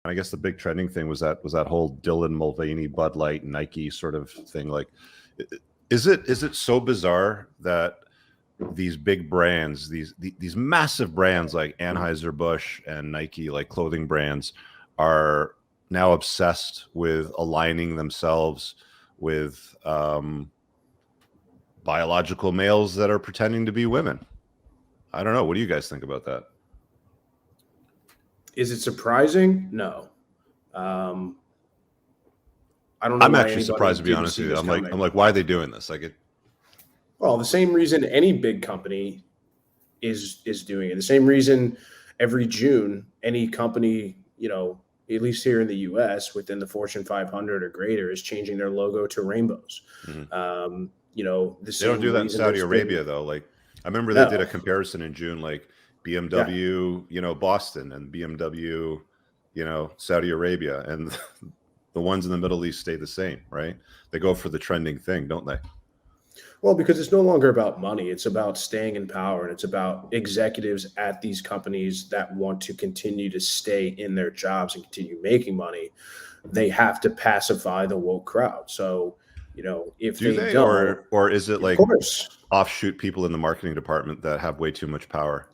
I guess the big trending thing was that whole Dylan Mulvaney, Bud Light, Nike sort of thing. Like, is it so bizarre that these big brands, these massive brands like Anheuser-Busch and Nike, like clothing brands, are now obsessed with aligning themselves with biological males that are pretending to be women? I don't know. What do you guys think about that? Is it surprising? No. Um, I don't know I'm why actually anybody surprised, to be didn't honest see with you. this I'm like, coming. I'm like, why are they doing this? Like, Well, the same reason any big company is doing it. The same reason every June any company, at least here in the U.S. within the Fortune 500 or greater, is changing their logo to rainbows. mhm. The They don't do same that in reason Saudi there's been Arabia though. Like, I remember they did a no, comparison in June, like yeah. BMW, Boston, and BMW, Saudi Arabia, and the ones in the Middle East stay the same, right? They go for the trending thing, don't they? Well, because it's no longer about money. It's about staying in power, and it's about executives at these companies that want to continue to stay in their jobs and continue making money. They have to pacify the woke crowd. So, if Do they they, don't, or is it of like course, offshoot people in the marketing department that have way too much power?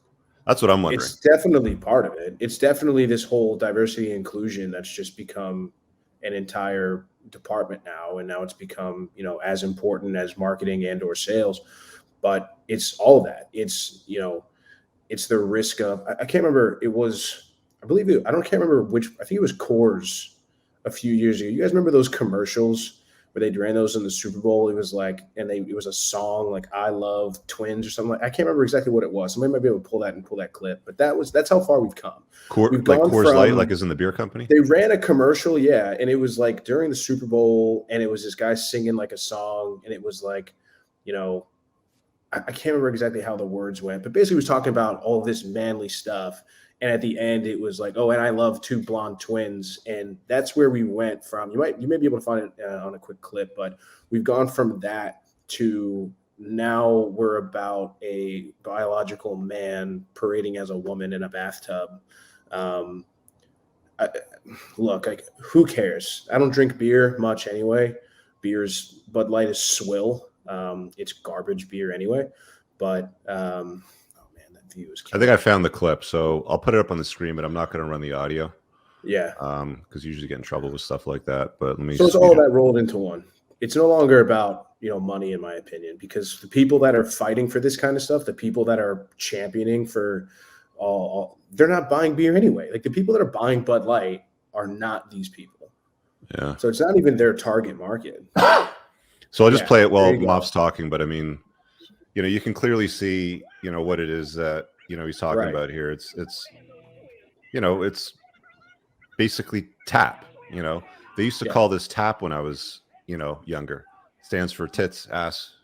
That's what I'm wondering. it's definitely part of it. It's definitely this whole diversity and inclusion that's just become an entire department now, and now it's become as important as marketing and or sales. But it's all of that. It's the risk of I can't remember. It was I believe it, I don't can't remember which. I think it was Coors a few years ago. You guys remember those commercials where they ran those in the Super Bowl? It was like, it was a song like "I Love Twins" or something. I can't remember exactly what it was. Somebody might be able to pull that clip. But that's how far we've come. We've Like gone Coors Light, like from is in the beer company. they ran a commercial, yeah, and it was like during the Super Bowl, and it was this guy singing like a song, and it was like, you know, I can't remember exactly how the words went, but basically, he was talking about all this manly stuff. And at the end, it was like, "Oh, and I love two blonde twins," and that's where we went from. You may be able to find it on a quick clip, but we've gone from that to now we're about a biological man parading as a woman in a bathtub. Um, I, Look, like, who cares? I don't drink beer much anyway. Bud Light is swill. It's garbage beer anyway. But oh man, that view is I think killing I me. found the clip, so I'll put it up on the screen, but I'm not going to run the audio Yeah. because you usually get in trouble with stuff like that. But let me So it's speed all it. that rolled into one. It's no longer about money, in my opinion, because the people that are fighting for this kind of stuff, the people that are championing for they're not buying beer anyway. Like the people that are buying Bud Light are not these people. Yeah. So it's not even their target market. So I'll just Yeah, play it there while you go. Moff's talking. But I mean, you can clearly see, what it is that he's talking Right. about here. It's basically TAP. They used to Yeah. call this TAP when I was younger. Stands for tits, ass,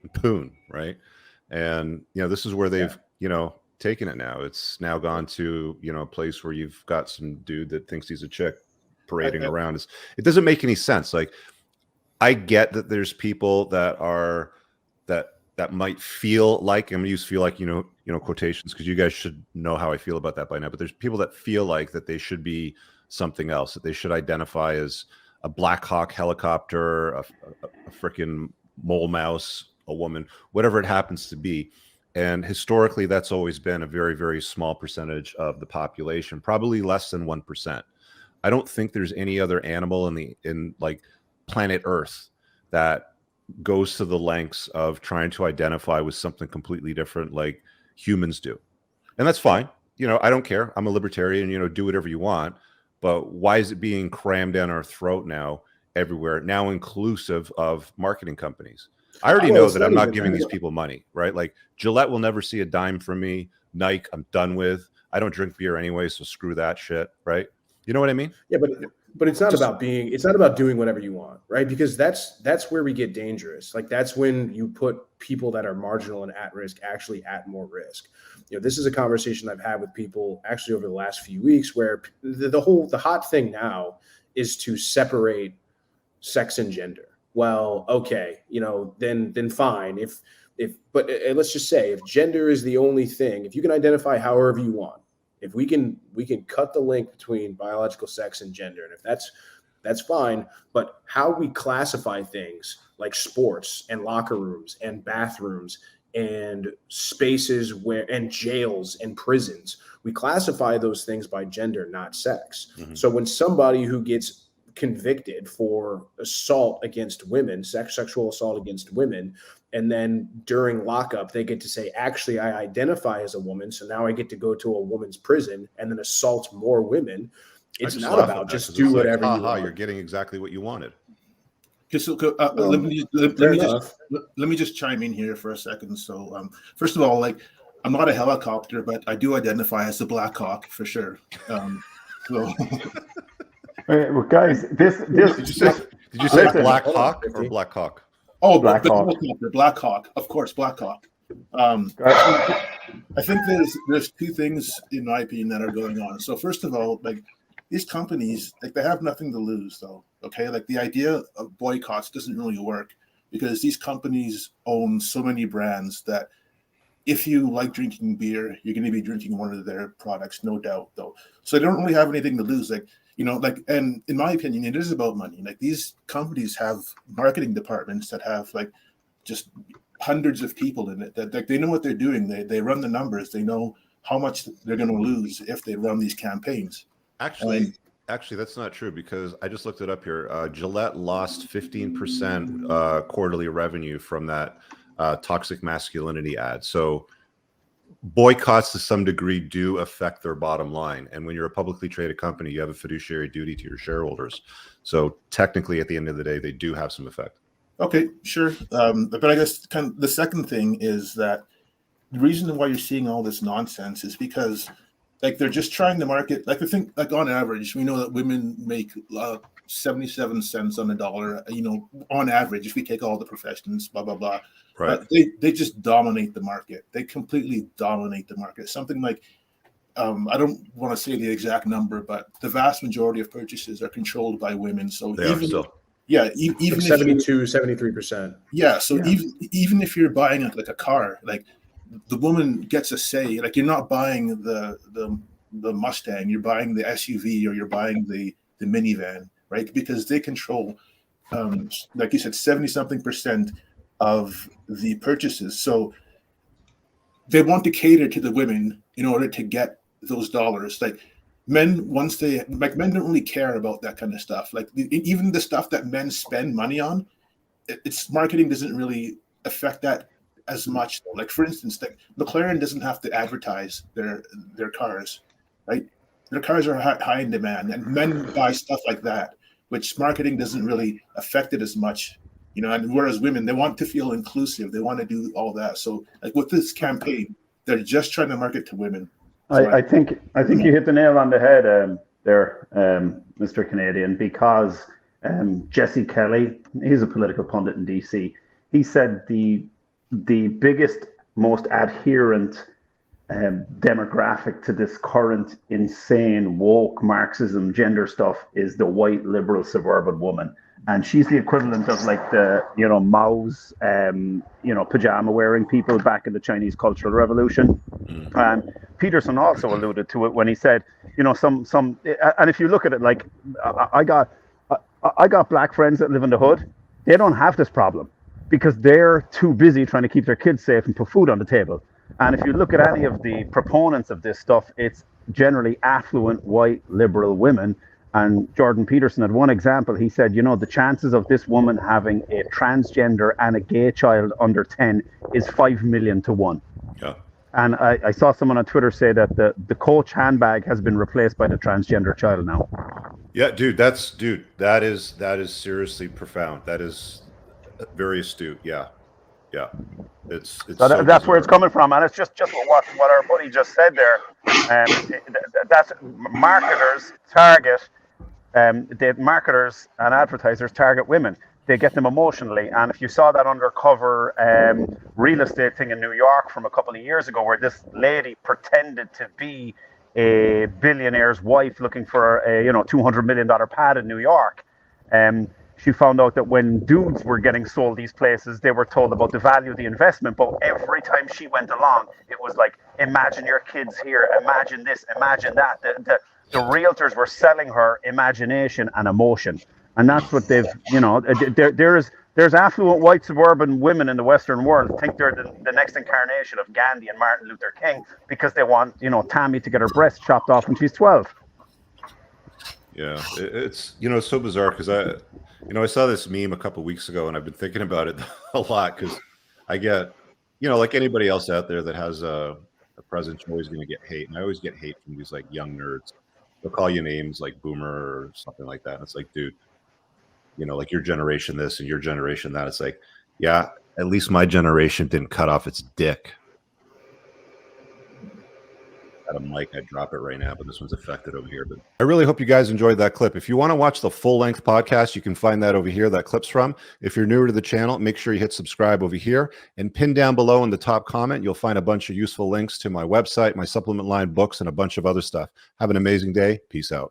and poon, right? And this is where Yeah. they've taken it now. It's now gone to a place where you've got some dude that thinks he's a chick parading I, around. It doesn't make any sense. Like, I get that there's people that are that might feel like, I'm gonna use feel like, quotations, because you guys should know how I feel about that by now. But there's people that feel like that they should be something else, that they should identify as a Black Hawk helicopter, a freaking mole mouse, a woman, whatever it happens to be. And historically, that's always been a very, very small percentage of the population, probably less than 1%. I don't think there's any other animal in like planet Earth that goes to the lengths of trying to identify with something completely different like humans do. And that's yeah. fine. I don't care. I'm a libertarian, do whatever you want. But why is it being crammed down our throat now everywhere, now inclusive of marketing companies? I already Well, know it's that not I'm not even giving these that. people money, right? Like Gillette will never see a dime from me. Nike, I'm done with. I don't drink beer anyway, so screw that shit, right? You know what I mean? Yeah, but Just it's not about doing whatever you want, right? Because that's where we get dangerous. Like that's when you put people that are marginal and at risk actually at more risk. This is a conversation I've had with people actually over the last few weeks where the hot thing now is to separate sex and gender. Well, okay, then fine. If but let's just say if gender is the only thing, if you can identify however you want, If we can cut the link between biological sex and gender, and if that's fine, but how we classify things like sports and locker rooms and bathrooms and spaces and jails and prisons, we classify those things by gender, not sex. Mhm. So when somebody who gets convicted for assault against women, sexual assault against women, and then during lockup, they get to say, actually, I identify as a woman, so now I get to go to a woman's prison and then assault more women. It's not about just do whatever you want. You're getting exactly what you wanted. So, Well, let me just chime in here for a second. So, first of all, like, I'm not a helicopter, but I do identify as a Black Hawk for sure. So, well, guys, this did you say Black Hawk or Black Hawk? Oh, Black Hawk. Black Hawk, of course, Black Hawk. I think there's two things in my opinion that are going on. So first of all, like, these companies, like, they have nothing to lose, though. Okay, like, the idea of boycotts doesn't really work because these companies own so many brands that if you like drinking beer, you're going to be drinking one of their products, no doubt, though. So they don't really have anything to lose. Like, you know, like, and in my opinion, it is about money. Like, these companies have marketing departments that have, like, just hundreds of people in it that, like, they know what they're doing. They run the numbers. They know how much they're going to lose if they run these campaigns. Actually, that's not true because I just looked it up here. Gillette lost 15% quarterly revenue from that toxic masculinity ad. So boycotts to some degree do affect their bottom line. And when you're a publicly traded company, you have a fiduciary duty to your shareholders. So technically, at the end of the day, they do have some effect. Okay, sure. But I guess kind of the second thing is that the reason why you're seeing all this nonsense is because, like, they're just trying to market. Like, I think, like, on average, we know that women make 77 cents on the dollar, you know, on average, if we take all the professions, blah, blah, blah. Right. They just dominate the market. They completely dominate the market. Something like, I don't want to say the exact number, but the vast majority of purchases are controlled by women. So even like 73%. Yeah. So even if you're buying like a car, like, the woman gets a say. Like, you're not buying the Mustang, you're buying the SUV or you're buying the minivan, right? Because they control, like you said, 70-something% of the purchases. So they want to cater to the women in order to get those dollars. Like, men don't really care about that kind of stuff. Like, even the stuff that men spend money on, its marketing doesn't really affect that as much. Like, for instance, like, McLaren doesn't have to advertise their cars, right? Their cars are high in demand, and men buy stuff like that, which marketing doesn't really affect it as much, you know. And whereas women, they want to feel inclusive, they want to do all that. So, like, with this campaign, they're just trying to market to women. So I think you hit the nail on the head there, Mr. Canadian, because Jesse Kelly, he's a political pundit in DC. He said the biggest, most adherent demographic to this current insane woke Marxism gender stuff is the white liberal suburban woman, and she's the equivalent of, like, the, you know, Mao's pajama wearing people back in the Chinese Cultural Revolution. And Peterson also alluded to it when he said, you know, some and if you look at it, like, I got black friends that live in the hood. They don't have this problem because they're too busy trying to keep their kids safe and put food on the table. And if you look at any of the proponents of this stuff, it's generally affluent white liberal women. And Jordan Peterson had one example. He said, you know, the chances of this woman having a transgender and a gay child under 10 is 5 million to 1. Yeah. And I saw someone on Twitter say that the Coach handbag has been replaced by the transgender child now. Yeah, dude, that is seriously profound. That is very astute. Yeah. It's so that's where it's coming from, and it's just what our buddy just said there. That's marketers target. The marketers and advertisers target women. They get them emotionally, and if you saw that undercover real estate thing in New York from a couple of years ago, where this lady pretended to be a billionaire's wife looking for a $200 million pad in New York, she found out that when dudes were getting sold these places, they were told about the value of the investment. But every time she went along, it was like, imagine your kids here, imagine this, imagine that. The realtors were selling her imagination and emotion. And that's what they've, there's affluent white suburban women in the Western world think they're the next incarnation of Gandhi and Martin Luther King because they want, Tammy to get her breast chopped off when she's 12. Yeah, it's it's so bizarre because I saw this meme a couple of weeks ago and I've been thinking about it a lot because I get like anybody else out there that has a presence, you're always going to get hate, and I always get hate from these like young nerds. They'll call you names like boomer or something like that. And it's like, dude, like your generation this and your generation that. It's like, yeah, at least my generation didn't cut off its dick. Got a mic, I'd drop it right now, but this one's affected over here. But I really hope you guys enjoyed that clip. If you want to watch the full-length podcast, you can find that over here, that clip's from. If you're newer to the channel, make sure you hit subscribe over here, and pin down below in the top comment, you'll find a bunch of useful links to my website, my supplement line, books, and a bunch of other stuff. Have an amazing day. Peace out.